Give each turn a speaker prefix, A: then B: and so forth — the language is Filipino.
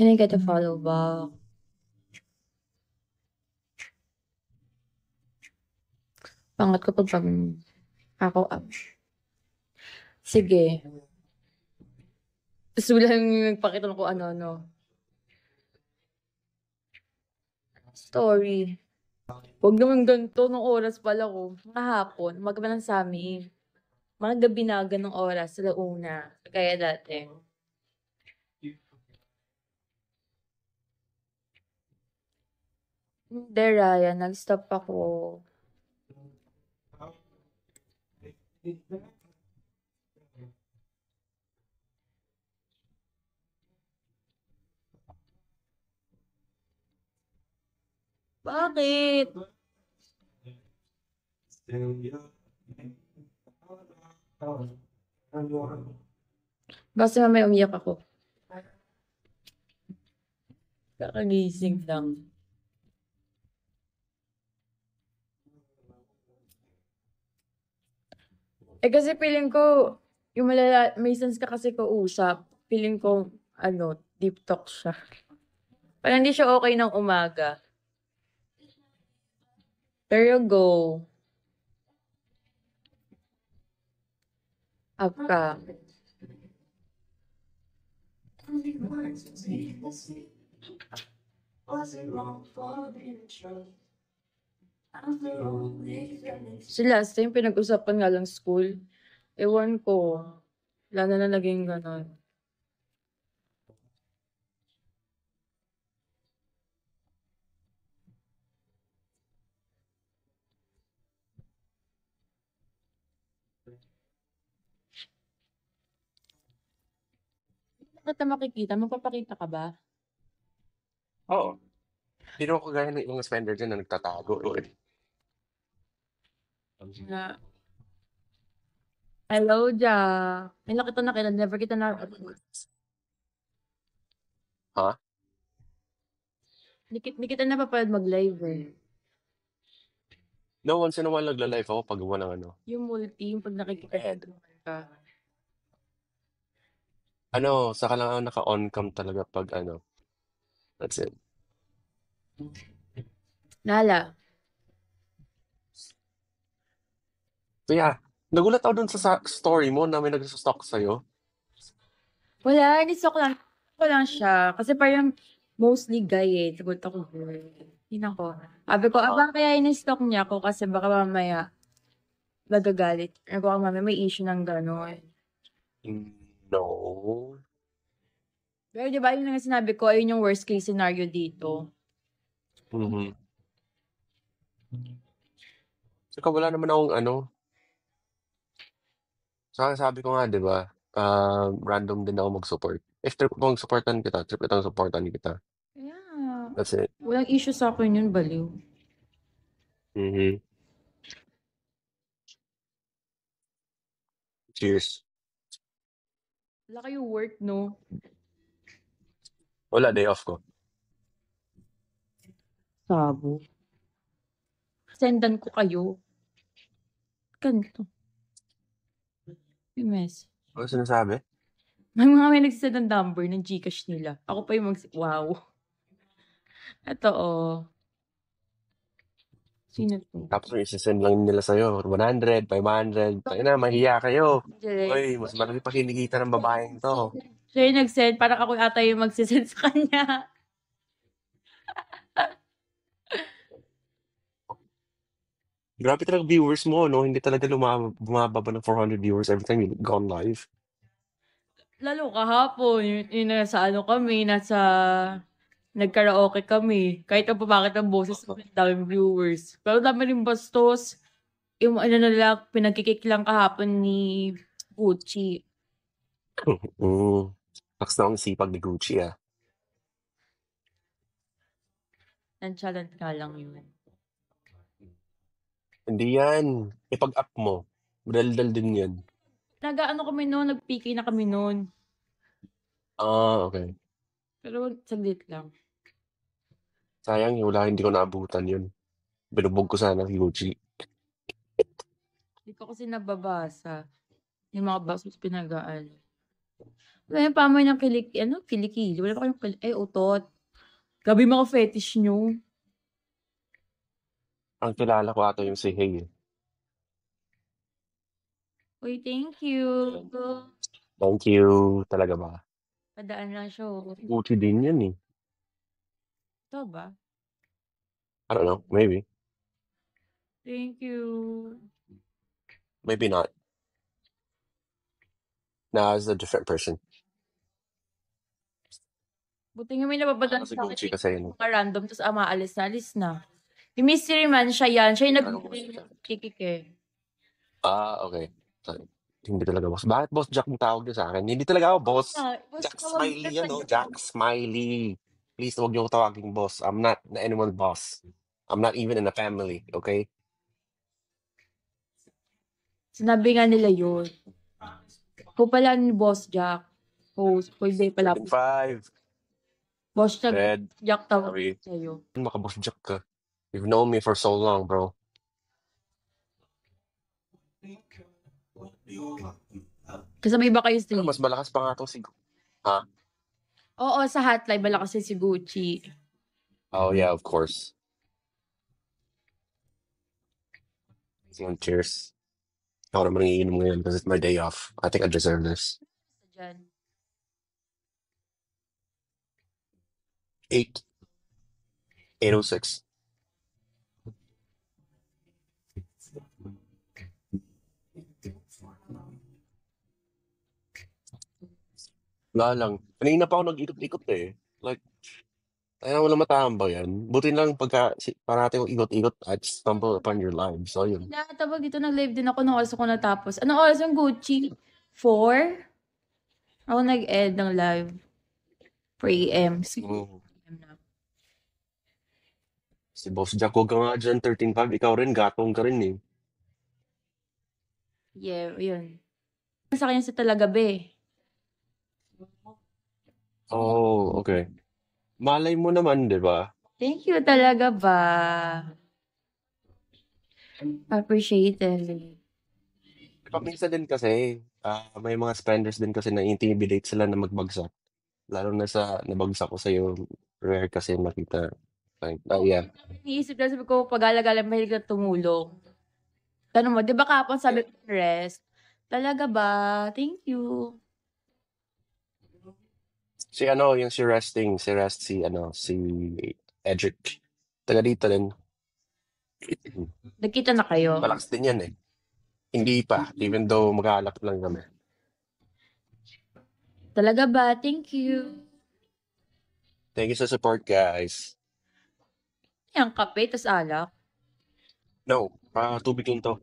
A: Can I get a follow back? Pangat ko pag ako up. Sige. Tapos lang nagpakita ng kung ano-ano. Story. Huwag naman ganito nung oras pala ko. Kahapon, umaga pa lang sa amin. Mga gabi na ganong oras, alauna. Kaya dati. Hindi, Ryan. Nag-stop ako. Bakit? Basta mamaya umiyak ako. Kakagising lang. Kasi feeling ko, yung may sense ka kasi kausap. Feeling ko, deep talk siya. Parang hindi siya okay ng umaga. Pero go. Up ka. So last time, pinag-usapan nga lang school. Ewan ko. Wala na naging ganon. Bakit na makikita? Magpapakita ka ba?
B: Oo. Hindi naman kagaya ng ibang spender dyan na nagtatago.
A: Na, hello, Ja. May nakita na kita. Never kita na...
B: Ha?
A: Hindi kita napapalad mag-live eh.
B: No, once in a while nagla-live ako pag walang ano.
A: Yung multi, yung pag nakikita
B: Ed.
A: ka.
B: Saka lang ako naka-on cam talaga pag ano. That's it.
A: Nala.
B: So yeah, nagulat ako dun sa story mo na may nag-stalk sa'yo.
A: Wala, ni-stalk lang. Ko lang siya. Kasi parang mostly guy eh. Sagot ako girl. Yun ako. Sabi ko, baka kaya in-stalk niya ako kasi baka mamaya magagalit. Or baka mamaya may issue ng gano'n.
B: No.
A: Pero di ba yun nga sinabi ko, ayun yung worst case scenario dito.
B: Mm-hmm. Saka wala naman akong ano. Saka sabi ko nga, di ba, random din ako mag-support. If trip ko supportan kita, trip kitang supportan kita.
A: Yeah.
B: That's it.
A: Walang issue sa akin yun, baliw.
B: Mm-hmm. Cheers.
A: Wala kayo work, no?
B: Wala, day off ko.
A: Sabo. Sendan ko kayo. Ganito. May mess.
B: Ano sinasabi?
A: May nagsisend ng number ng Gcash nila. Ako pa yung wow. Ito, oh. Sino to?
B: Tapos may isasend lang nila sa'yo, 100, 500. Tayo na, mahiya kayo. Uy, mas malaki pa kinikita ng babaeng to.
A: Siya yung nag-send, parang ako ata yung magsisend sa kanya.
B: Grabe talaga viewers mo, no? Hindi talaga bumababa ng 400 viewers every time you go on live.
A: Lalo kahapon, yung nasa kami, nagkaraoke kami. Kahit ang pumakit ang boses, daming viewers. Pero dami rin bastos. Yung nila, pinagkikik lang kahapon ni Gucci.
B: Lakas na ang sipag ni Gucci, ah.
A: Nonchalant nga lang yun.
B: Hindi yan. Ipag-up mo. Daldal din yan.
A: Kami noon, nag-PK na kami noon.
B: Okay.
A: Pero saglit lang.
B: Sayang, hindi ko naabutan yun. Binubog ko sana si Gucci.
A: Hindi ko kasi nababasa. Yung mga basos pinagaan. Wala yung paamoy ng kilikili. Wala ba kayong utot. Grabe yung mga fetish nyo.
B: Ang kilala ko ata yung si Hey.
A: Uy, thank you.
B: Thank you. Talaga ba?
A: Padaan na siya.
B: Gucci din yan eh.
A: Ito ba?
B: I don't know. Maybe.
A: Thank you.
B: Maybe not. No, it's a different person.
A: Buti nga may napapadaan
B: Kasi
A: sa
B: Gucci
A: akin
B: kasi yun.
A: mga random tapos maalis na, alis na. Yung mystery man siya yan. Siya yung
B: Ano
A: nag-kikik eh.
B: okay. Sorry. Hindi talaga boss. Bakit boss Jack ang tawag niyo sa akin? Hindi talaga ako boss. Jack Smiley yan, oh. Jack Smiley. Please, huwag niyo ko tawaging boss. I'm not anyone's boss. I'm not even in a family, okay?
A: Sinabi nga nila yun. Ako pala ni Boss Jack. Host. Pwede pala.
B: 5.
A: Boss Jack.
B: Red.
A: Jack tawag
B: Sorry.
A: sa'yo.
B: Maka-boss Jack ka. You've known me for so long, bro.
A: Kasabay ba kayo
B: Pero
A: stream?
B: mas malakas pa nga to si... Ha?
A: Oo, sa hotline. Bala kasi si Gucci.
B: Oh, yeah, of course. Cheers. Ako naman nangiinom ngayon because it's my day off. I think I deserve this.
A: Diyan.
B: 8. 8:06. Wala lang. Kanina pa ako nag-ikot-ikot eh. Like, ayaw wala matambayan. Buti lang pagka para natin yung ikot-ikot at stumble upon your live. So, yun.
A: Tawag dito, nag-live din ako nung oras ko natapos. Anong oras yung Gucci? 4? Ako nag-end ng live. 4 a.m.
B: Si Boss Jack, huwag ka nga dyan, 13.5. Ikaw rin, gatong ka rin eh.
A: Yeah, yun. Sa kanya sa talaga, be.
B: Oh, okay. Malay mo naman, di ba?
A: Thank you talaga ba? Appreciate it.
B: Paminsan din kasi, may mga spenders din kasi na intimidate sila na magbagsak. Lalo na sa nabagsak ko sa'yo, rare kasi makita. Like, yeah.
A: Iniisip ko, sabi ko, pag-alagalan, mahilig na tumulong. Tanong mo, di ba kapon sabi ko, rest? Talaga ba? Thank you.
B: Si ano, yung si Edric. Taga dito din.
A: Nagkita na kayo?
B: Malakas din yan eh. Hindi pa, even though maghahalap lang kami.
A: Talaga ba? Thank you.
B: Thank you sa support, guys.
A: Yung kape, tas alak.
B: No, tubig lang to.